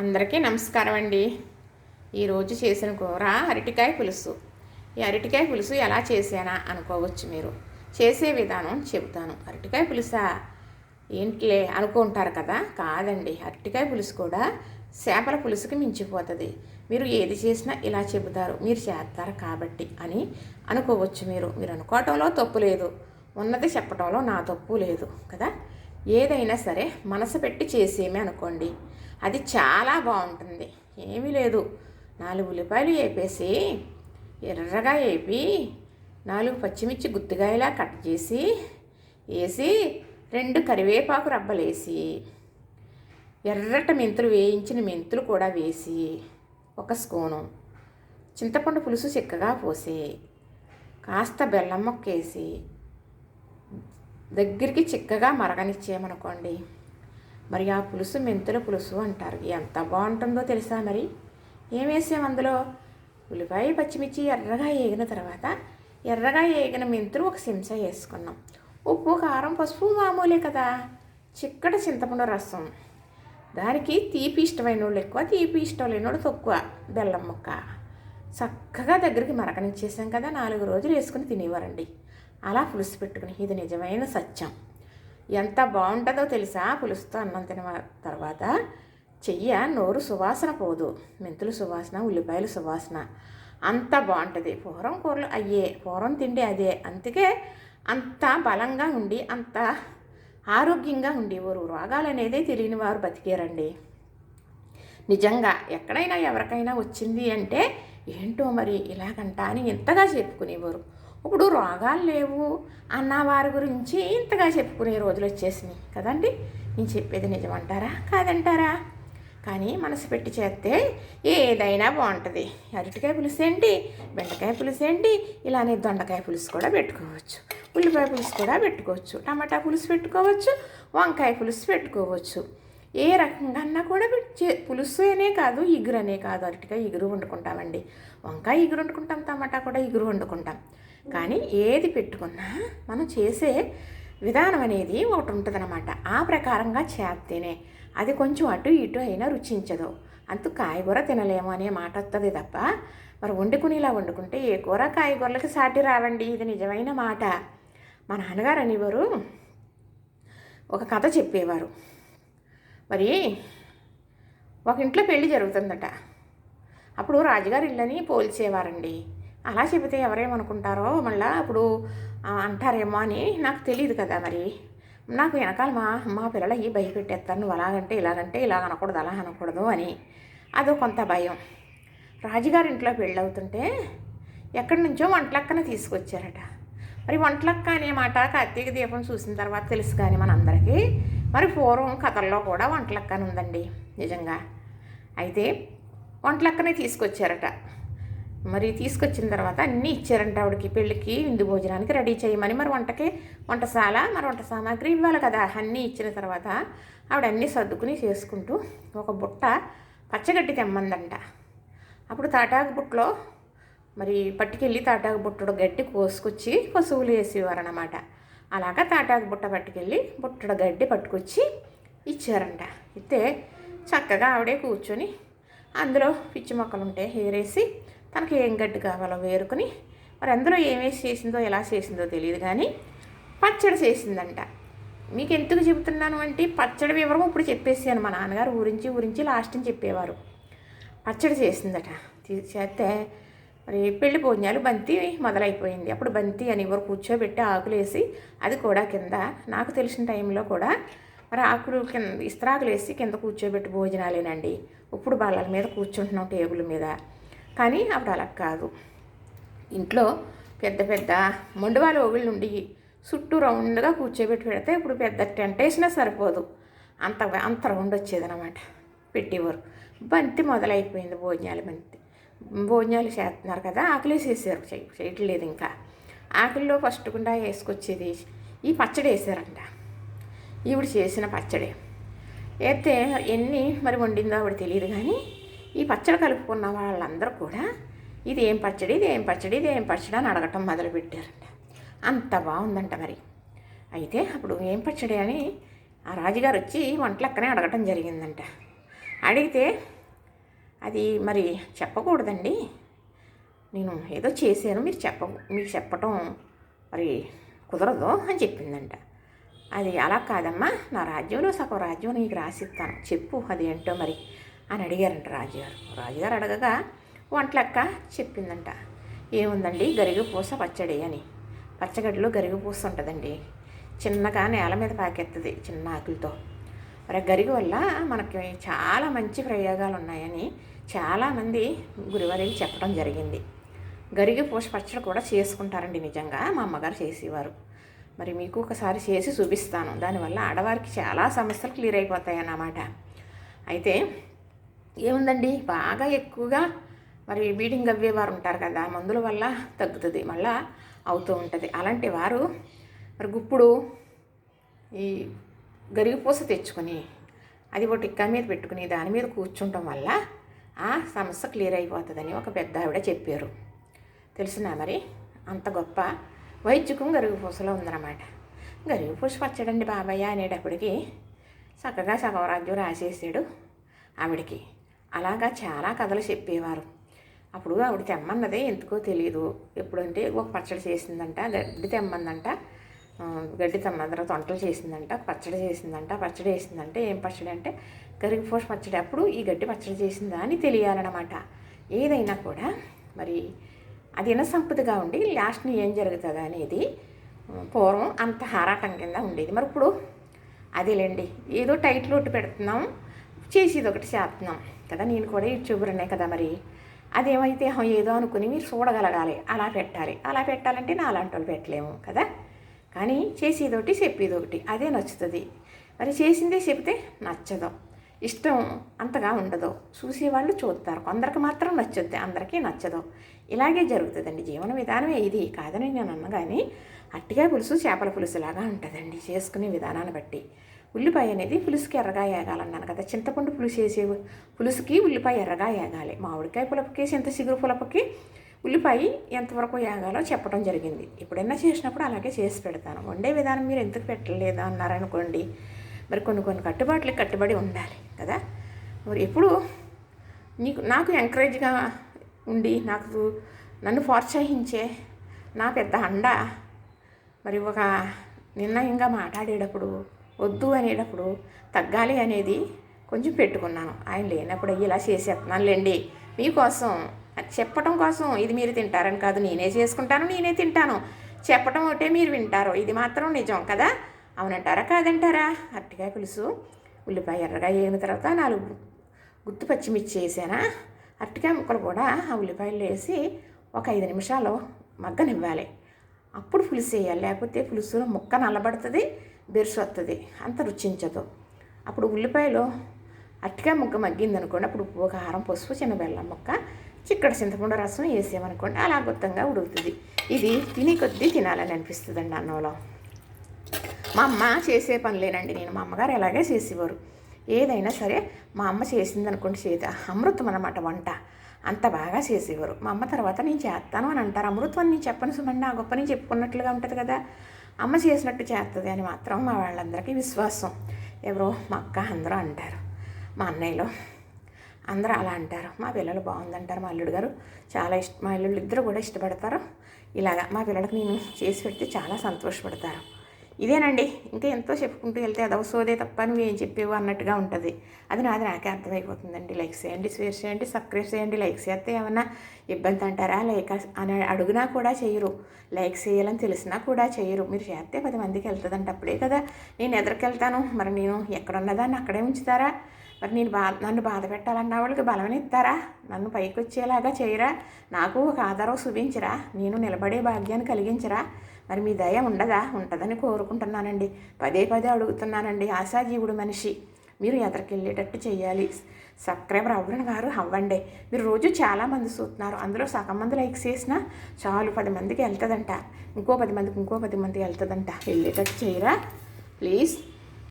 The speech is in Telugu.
అందరికీ నమస్కారం అండి. ఈరోజు చేసిన కూర అరటికాయ పులుసు. ఈ అరటికాయ పులుసు ఎలా చేసానా అనుకోవచ్చు మీరు. చేసే విధానం చెబుతాను. అరటికాయ పులుసా ఏంటిలే అనుకుంటారు కదా, కాదండి. అరటికాయ పులుసు కూడా చేపల పులుసుకి మించిపోతుంది. మీరు ఏది చేసినా ఇలా చెబుతారు, మీరు చేస్తారు కాబట్టి అని అనుకోవచ్చు మీరు. మీరు అనుకోవటంలో తప్పు లేదు, ఉన్నది చెప్పటంలో నా తప్పు లేదు కదా. ఏదైనా సరే మనసు పెట్టి చేసేమే అనుకోండి, అది చాలా బాగుంటుంది. ఏమీ లేదు, 4 ఉల్లిపాయలు వేపేసి ఎర్రగా వేపి 4 పచ్చిమిర్చి గుత్తికాయలా కట్ చేసి వేసి 2 కరివేపాకు రబ్బలు వేసి ఎర్రటి మెంతులు వేయించిన మెంతులు కూడా వేసి 1 స్పూను చింతపండు పులుసు చిక్కగా పోసి కాస్త బెల్లం ముక్క వేసి దగ్గరికి చిక్కగా మరగనిచ్చేయమనుకోండి, మరి ఆ పులుసు మెంతుల పులుసు అంటారు. ఎంత బాగుంటుందో తెలుసా. మరి ఏం వేసాము అందులో? ఉల్లిపాయ పచ్చిమిర్చి ఎర్రగా వేగిన తర్వాత ఎర్రగా వేగిన మెంతులు 1 చెంచా వేసుకున్నాం. ఉప్పు కారం పసుపు మామూలే కదా. చిక్కటి చింతపండు రసం, దానికి తీపి ఇష్టమైన వాళ్ళు ఎక్కువ, తీపి ఇష్టం లేని వాళ్ళు తక్కువ, బెల్లం ముక్క చక్కగా దగ్గరికి మరకనిచ్చేసాం కదా. 4 రోజులు వేసుకుని తినేవారండి అలా పులుసు పెట్టుకుని. ఇది నిజమైన సత్యం. ఎంత బాగుంటుందో తెలుసా. పులుసుతో అన్నం తిన తర్వాత చెయ్య నోరు సువాసన పోదు. మెంతులు సువాసన, ఉల్లిపాయలు సువాసన అంత బాగుంటుంది. పూర్వం కూరలు అయ్యే, పూర్వం తిండి అదే. అందుకే అంత బలంగా ఉండి అంత ఆరోగ్యంగా ఉండేవారు. రోగాలు అనేది తెలియని వారు బతికారండి. నిజంగా ఎక్కడైనా ఎవరికైనా వచ్చింది అంటే ఏంటో మరి ఇలాగంట అని ఇంతగా చెప్పుకునేవారు. ఇప్పుడు రోగాలు లేవు అన్న వారి గురించి ఇంతగా చెప్పుకునే రోజులు వచ్చేసినాయి కదండి. నేను చెప్పేది నిజమంటారా కాదంటారా? కానీ మనసు పెట్టి చేస్తే ఏదైనా బాగుంటుంది. అరటికాయ పులుసు ఏంటి, బెండకాయ పులుసు ఏంటి, ఇలానే దొండకాయ పులుసు కూడా పెట్టుకోవచ్చు, ఉల్లిపాయ పులుసు కూడా పెట్టుకోవచ్చు, టమాటా పులుసు పెట్టుకోవచ్చు, వంకాయ పులుసు పెట్టుకోవచ్చు. ఏ రకంగా అన్నా కూడా పులుసు అనే కాదు, ఇగురు అనే కాదు. అరటికాయ ఇగురు వండుకుంటామండి, వంకాయ ఇగురు వండుకుంటాం, టమాటా కూడా ఇగురు వండుకుంటాం. కానీ ఏది పెట్టుకున్నా మనం చేసే విధానం అనేది ఒకటి ఉంటుందన్నమాట. ఆ ప్రకారంగా చేస్తేనే అది కొంచెం అటు ఇటు అయినా రుచించదు. అంతు కాయగూర తినలేము అనే మాట వస్తుంది తప్ప మరి వండుకుని ఇలా వండుకుంటే ఏ కూర కాయగూరలకి సాటి రావండి. ఇది నిజమైన మాట. మా నాన్నగారు అనేవారు, ఒక కథ చెప్పేవారు. మరి ఒక ఇంట్లో పెళ్లి జరుగుతుందట. అప్పుడు రాజుగారి ఇళ్ళని పోల్చేవారండి. అలా చెబితే ఎవరేమనుకుంటారో మళ్ళీ అప్పుడు అంటారేమో అని నాకు తెలియదు కదా. మరి నాకు వెనకాల మా పిల్లలు అయ్యి భయపెట్టేస్తాను, నువ్వు అలాగంటే ఇలాగంటే ఇలాగ అనకూడదు, అలా అనకూడదు అని. అదో కొంత భయం. రాజుగారి ఇంట్లో పెళ్ళవుతుంటే ఎక్కడి నుంచో వంటలక్కన తీసుకొచ్చారట. మరి వంటలక్క అనే మాట కార్తీక దీపం చూసిన తర్వాత తెలుసు. కానీ మనందరికీ మరి పూర్వం కథల్లో కూడా వంటలక్కన ఉందండి నిజంగా. అయితే వంటలక్కనే తీసుకొచ్చారట. మరి తీసుకొచ్చిన తర్వాత అన్నీ ఇచ్చారంట ఆవిడకి. పెళ్ళికి విందు భోజనానికి రెడీ చేయమని. మరి వంటశాల మరి వంట సామాగ్రి ఇవ్వాలి కదా. అన్నీ ఇచ్చిన తర్వాత ఆవిడ అన్నీ సర్దుకుని చేసుకుంటూ ఒక బుట్ట పచ్చగడ్డి తెమ్మందంట. అప్పుడు తాటాకు బుట్టలో మరి పట్టుకెళ్ళి తాటాకు బుట్టడు గడ్డి కోసుకొచ్చి పశువులు వేసేవారన్నమాట. అలాగా తాటాకు బుట్ట పట్టుకెళ్ళి బుట్టడ గడ్డి పట్టుకొచ్చి ఇచ్చారంట. ఇస్తే చక్కగా ఆవిడే కూర్చొని అందులో పిచ్చి మొక్కలు ఉంటే ఏరేసి తనకి ఏం గడ్డి కావాలో వేరుకుని మరి అందులో ఏమేసి చేసిందో ఎలా చేసిందో తెలియదు కానీ పచ్చడి చేసిందంట. మీకు ఎందుకు చెబుతున్నాను అంటే పచ్చడి వివరం ఇప్పుడు చెప్పేసాను. మా నాన్నగారు ఊరించి లాస్ట్ని చెప్పేవారు. పచ్చడి చేసిందట. చేస్తే మరి పెళ్లి భోజనాలు బంతి మొదలైపోయింది. అప్పుడు బంతి అని ఎవరు కూర్చోబెట్టి ఆకులు వేసి అది కూడా కింద నాకు తెలిసిన టైంలో కూడా మరి ఆకులు కింద ఇస్త్రాకులు వేసి కింద కూర్చోబెట్టి భోజనాలేనండి. ఇప్పుడు బల్లల మీద కూర్చుంటున్నాం టేబుల్ మీద. కానీ అప్పుడు అలా కాదు. ఇంట్లో పెద్ద పెద్ద మొండువాళ్ళ ఓగుళ్ళు ఉండి చుట్టూ రౌండ్గా కూర్చోబెట్టి పెడితే ఇప్పుడు పెద్ద టెంట్ వేసినా సరిపోదు, అంత రౌండ్ వచ్చేదనమాట పెట్టేవారు. బంతి మొదలైపోయింది. భోజనాలు చేస్తున్నారు కదా, ఆకులు వేసేసారు. చేయట్లేదు ఇంకా. ఆకుల్లో ఫస్ట్ గుండా వేసుకొచ్చేది ఈ పచ్చడి వేసారంట. ఈవిడ చేసిన పచ్చడి అయితే ఎన్ని మరి వండిందో ఆవిడ తెలియదు. కానీ ఈ పచ్చడి కలుపుకున్న వాళ్ళందరూ కూడా ఇది ఏం పచ్చడి, ఇది ఏం పచ్చడి, ఇది ఏం పచ్చడి అని అడగటం మొదలుపెట్టారంట. అంత బాగుందంట. మరి అయితే అప్పుడు ఏం పచ్చడి అని ఆ రాజుగారు వచ్చి వంటలక్కనే అడగటం జరిగిందంట. అడిగితే అది మరి చెప్పకూడదండి, నేను ఏదో చేశాను, మీకు చెప్పటం మరి కుదరదు అని చెప్పిందంట. అది అలా కాదమ్మా, నా రాజ్యంలో సగం రాజ్యం నీకు రాసిస్తాను, చెప్పు అది ఏంటో మరి అని అడిగారంట రాజుగారు. రాజుగారు అడగగా వంటలక్క చెప్పిందంట. ఏముందండి, గరిగపూస పచ్చడి అని. పచ్చగడ్డలో గరిగపూస ఉంటుందండి, చిన్నగా నేల మీద పాకెత్తది చిన్న ఆకులతో. మరి గరిగ వల్ల మనకి చాలా మంచి ప్రయోగాలు ఉన్నాయని చాలామంది గురువారికి చెప్పడం జరిగింది. గరిగ పూస పచ్చడి కూడా చేసుకుంటారండి, నిజంగా మా అమ్మగారు చేసేవారు. మరి మీకు ఒకసారి చేసి చూపిస్తాను, దానివల్ల ఆడవారికి చాలా సమస్యలు క్లియర్ అయిపోతాయి అన్నమాట. అయితే ఏముందండి, బాగా ఎక్కువగా మరి బీడింగ్ అవ్వేవారు ఉంటారు కదా, మందుల వల్ల తగ్గుతుంది, మళ్ళా అవుతూ ఉంటుంది. అలాంటి వారు మరి గుప్పుడు ఈ గరిగపూస తెచ్చుకొని అది ఒక టిక్కా మీద పెట్టుకుని దాని మీద కూర్చుంటాం వల్ల ఆ సమస్య క్లియర్ అయిపోతుందని ఒక పెద్ద ఆవిడ చెప్పారు. తెలిసినా మరి అంత గొప్ప వైద్యకం గరిగపూసలో ఉందన్నమాట. గరిగపూస పచ్చడండి బాబాయ్య అనేటప్పటికి చక్కగా సగం రాజ్యం రాసేసాడు ఆవిడికి. అలాగా చాలా కథలు చెప్పేవారు. అప్పుడు ఆవిడ తెమ్మన్నదే ఎందుకో తెలియదు, ఎప్పుడంటే ఒక పచ్చడి చేసిందంట, గడ్డి తెమ్మందంట, గడ్డి తెమ్మందర తొంటలు చేసిందంట, పచ్చడి చేసిందంట. పచ్చడి వేసిందంటే ఏం పచ్చడి అంటే గరిగపూస పచ్చడి. అప్పుడు ఈ గడ్డి పచ్చడి చేసిందా అని తెలియాలన్నమాట. ఏదైనా కూడా మరి అది ఇనసంపదగా ఉండి లాస్ట్ని ఏం జరుగుతుందా అనేది పూర్వం అంత హారాటం కింద ఉండేది. మరి ఇప్పుడు అదేలేండి, ఏదో టైటిల్ ఒకటి పెడుతున్నాం, చేసేది ఒకటి చేస్తున్నాం కదా. నేను కూడా యూట్యూబర్నే కదా, మరి అదేమైతే ఏదో అనుకుని మీరు చూడగలగాలి, అలా పెట్టాలి. అలా పెట్టాలంటే నా అలాంటి వాళ్ళు పెట్టలేము కదా. కానీ చేసేదొకటి చెప్పేదొకటి అదే నచ్చుతుంది. మరి చేసిందే చెబితే నచ్చదు, ఇష్టం అంతగా ఉండదు, చూసేవాళ్ళు చూస్తారు, కొందరికి మాత్రం నచ్చుద్ది, అందరికీ నచ్చదు. ఇలాగే జరుగుతుందండి, జీవన విధానమే ఇది కాదని నేను అన్నగాని. అట్టిగా పులుసు చేపల పులుసులాగా ఉంటుందండి చేసుకునే విధానాన్ని బట్టి. ఉల్లిపాయ అనేది పులుసుకి ఎర్రగా వేగాలన్నాను కదా, చింతపండు పులుసు వేసే పులుసుకి ఉల్లిపాయ ఎర్రగా వేగాలి. మామిడికాయ పులపకి, చింత చిగురు పులపకి ఉల్లిపాయ ఎంతవరకు వేగాలో చెప్పడం జరిగింది. ఎప్పుడైనా చేసినప్పుడు అలాగే చేసి పెడతాను. వండే విధానం మీరు ఎందుకు పెట్టలేదా అన్నారనుకోండి, మరి కొన్ని కట్టుబాట్లకి కట్టుబడి ఉండాలి కదా. మరి ఎప్పుడు నాకు ఎంకరేజ్గా ఉండి నన్ను ప్రోత్సహించే నా పెద్ద అండ మరి ఒక నిర్ణయంగా మాట్లాడేటప్పుడు, వద్దు అనేటప్పుడు తగ్గాలి అనేది కొంచెం పెట్టుకున్నాను. ఆయన లేనప్పుడు ఇలా చేసేస్తున్నానులేండి మీకోసం, చెప్పటం కోసం. ఇది మీరు తింటారని కాదు, నేనే చేసుకుంటాను, నేనే తింటాను. చెప్పటం ఒకటే, మీరు వింటారు, ఇది మాత్రం నిజం కదా. అవునంటారా కాదంటారా? అరటికాయ పులుసు ఉల్లిపాయ ఎర్రగా వేగిన తర్వాత 4 గుత్తి పచ్చిమిర్చి వేసానా, అరటికాయ ముక్కలు కూడా ఆ ఉల్లిపాయలు వేసి ఒక 5 నిమిషాలు మగ్గనివ్వాలి. అప్పుడు పులుసు వేయాలి, లేకపోతే పులుసులో ముక్క నల్లబడుతుంది, బెరుసు వస్తుంది, అంత రుచించదు. అప్పుడు ఉల్లిపాయలో అరటికాయ ముక్క మగ్గిందనుకోండి, అప్పుడు ఉప్పు, కారం, పసుపు, చిన్న బెల్లం ముక్క, చిక్కటి చింతపండు రసం వేసామనుకోండి, అలా గుత్తంగా ఉడుకుతుంది. ఇది తిని కొద్దీ తినాలని అనిపిస్తుందండి అన్నంలో. మా అమ్మ చేసే పనులేనండి నేను, మా అమ్మగారు ఎలాగే చేసేవారు. ఏదైనా సరే మా అమ్మ చేసిందనుకోండి, అమృతం అన్నమాట వంట, అంత బాగా చేసేవారు. మా అమ్మ తర్వాత నేను చేస్తాను అని అంటారు. అమృతం అని నేను చెప్పను సుమండి, ఆ గొప్పని చెప్పుకున్నట్లుగా ఉంటుంది కదా. అమ్మ చేసినట్టు చేస్తుంది అని మాత్రం మా వాళ్ళందరికీ విశ్వాసం. ఎవరో మా అక్క అందరూ అంటారు, మా అన్నయ్యలు అందరూ అలా అంటారు. మా పిల్లలు బాగుందంటారు, మా అల్లుడు గారు చాలా మా అల్లుళ్ళు ఇద్దరు కూడా ఇష్టపడతారు. ఇలాగా మా పిల్లలకు నేను చేసి పెడితే చాలా సంతోషపడతారు. ఇదేనండి, ఇంకా ఎంతో చెప్పుకుంటూ వెళ్తే అది అవసోదే తప్ప నువ్వేం చెప్పేవు అన్నట్టుగా ఉంటుంది. అది నాకే అర్థమైపోతుందండి. లైక్ చేయండి, షేర్ చేయండి, సబ్స్క్రైబ్ చేయండి. లైక్ చేస్తే ఏమన్నా ఇబ్బంది అంటారా? లైక్ అని అడుగునా కూడా చేయరు, లైక్ చేయాలని తెలిసినా కూడా చేయరు. మీరు చేస్తే 10 మందికి వెళ్తుందంటే అప్పుడే కదా నేను ఎదురుకెళ్తాను. మరి నేను ఎక్కడున్నదాన్ని అక్కడే ఉంచుతారా? మరి నన్ను బాధ పెట్టాలన్న వాళ్ళకి బలమనిస్తారా? నన్ను పైకి వచ్చేలాగా చేయరా? నాకు ఒక ఆధారం చూపించరా? నేను నిలబడే భాగ్యాన్ని కలిగించరా? మరి మీ దయ ఉంటుందని కోరుకుంటున్నానండి. పదే అడుగుతున్నానండి. ఆశాజీవుడు మనిషి, మీరు ఎదరికెళ్ళేటట్టు చేయాలి. సబ్స్క్రైబర్ అవ్వని వారు అవ్వండి. మీరు రోజు చాలామంది చూస్తున్నారు, అందులో సగం మంది లైక్ చేసినా చాలు 10 మందికి వెళ్తుందంట, ఇంకో 10 మందికి వెళ్తుందంట. వెళ్ళేటట్టు చేయరా ప్లీజ్.